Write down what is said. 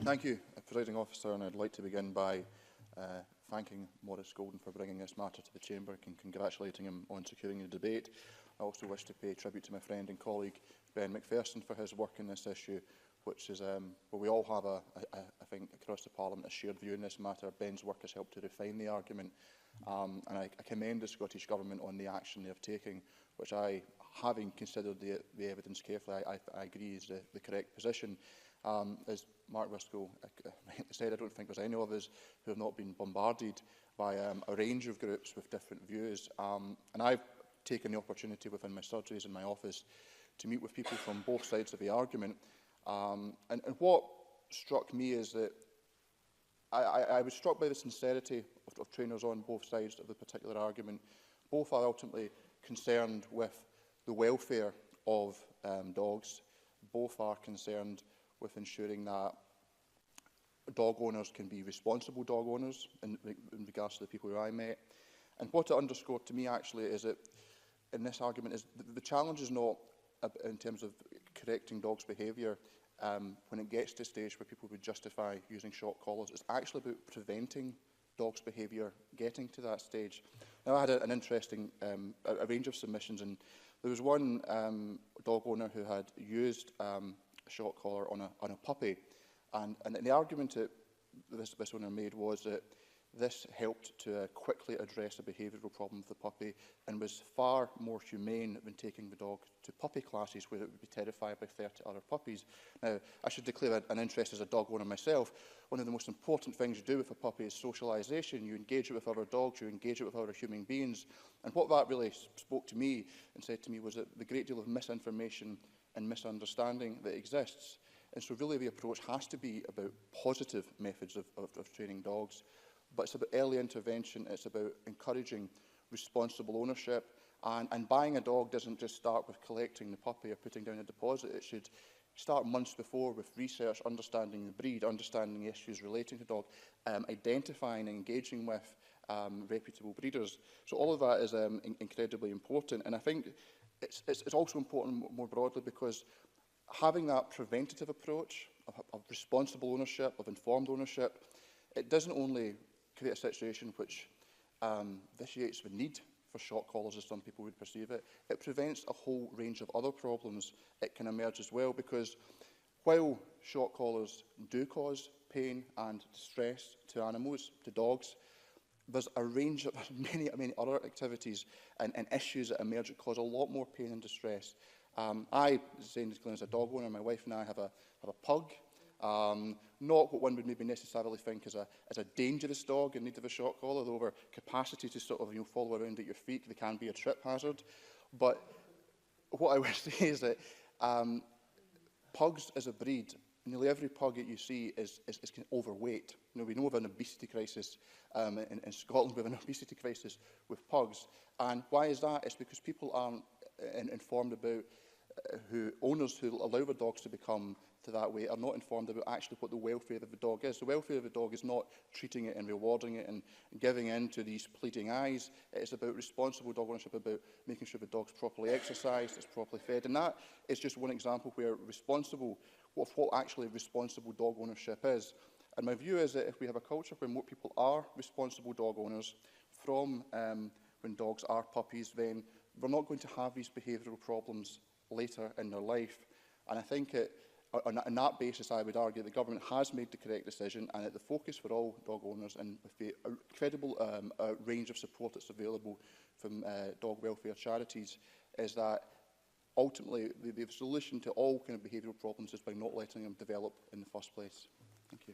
Thank you, Presiding Officer, and I'd like to begin by thanking Maurice Golden for bringing this matter to the Chamber and congratulating him on securing the debate. I also wish to pay tribute to my friend and colleague Ben McPherson for his work in this issue, which is where we all have, I think, across the Parliament, a shared view in this matter. Ben's work has helped to refine the argument, and I commend the Scottish Government on the action they have taken, which having considered the evidence carefully, I agree is the correct position. As Mark Briscoe said, I don't think there's any of us who have not been bombarded by a range of groups with different views. And I've taken the opportunity within my surgeries in my office to meet with people from both sides of the argument. And what struck me is that I was struck by the sincerity of trainers on both sides of the particular argument. Both are ultimately concerned with the welfare of dogs. Both are concerned with ensuring that dog owners can be responsible dog owners in regards to the people who I met. And what it underscored to me actually is that in this argument is the challenge is not in terms of correcting dogs' behaviour when it gets to a stage where people would justify using shock collars. It's actually about preventing dogs' behaviour getting to that stage. Now, I had an interesting a range of submissions, and there was one dog owner who had used a shock collar on a puppy, and the argument that this owner made was that this helped to quickly address a behavioural problem with the puppy and was far more humane than taking the dog to puppy classes where it would be terrified by 30 other puppies. Now, I should declare an interest as a dog owner myself. One of the most important things you do with a puppy is socialisation. You engage it with other dogs, you engage it with other human beings. And what that really spoke to me and said to me was that the great deal of misinformation and misunderstanding that exists. And so really the approach has to be about positive methods of training dogs, but it's about early intervention, it's about encouraging responsible ownership, and buying a dog doesn't just start with collecting the puppy or putting down a deposit. It should start months before with research, understanding the breed, understanding the issues relating to dog, identifying and engaging with reputable breeders. So all of that is incredibly important, and I think it's also important more broadly because having that preventative approach of responsible ownership, of informed ownership, it doesn't only create a situation which vitiates the need for shock collars as some people would perceive it, it prevents a whole range of other problems that can emerge as well, because while shock collars do cause pain and distress to animals, to dogs, there's a range of many other activities and issues that emerge that cause a lot more pain and distress. I, as a dog owner, my wife and I have a pug. Not what one would maybe necessarily think is a dangerous dog in need of a shock collar, though over capacity to sort of follow around at your feet, they can be a trip hazard. But what I would say is that pugs as a breed, nearly every pug that you see is kind of overweight. We know of an obesity crisis in Scotland. We have an obesity crisis with pugs. And why is that? It's because people aren't informed about owners who allow their dogs to become to that way are not informed about actually what the welfare of the dog is. The welfare of the dog is not treating it and rewarding it and giving in to these pleading eyes. It's about responsible dog ownership, about making sure the dog's properly exercised, it's properly fed. And that is just one example where what actually responsible dog ownership is. And my view is that if we have a culture where more people are responsible dog owners from when dogs are puppies, then we're not going to have these behavioural problems later in their life. And I think on that basis, I would argue the government has made the correct decision, and that the focus for all dog owners, and with the incredible range of support that's available from dog welfare charities, is that ultimately the solution to all kind of behavioural problems is by not letting them develop in the first place. Thank you.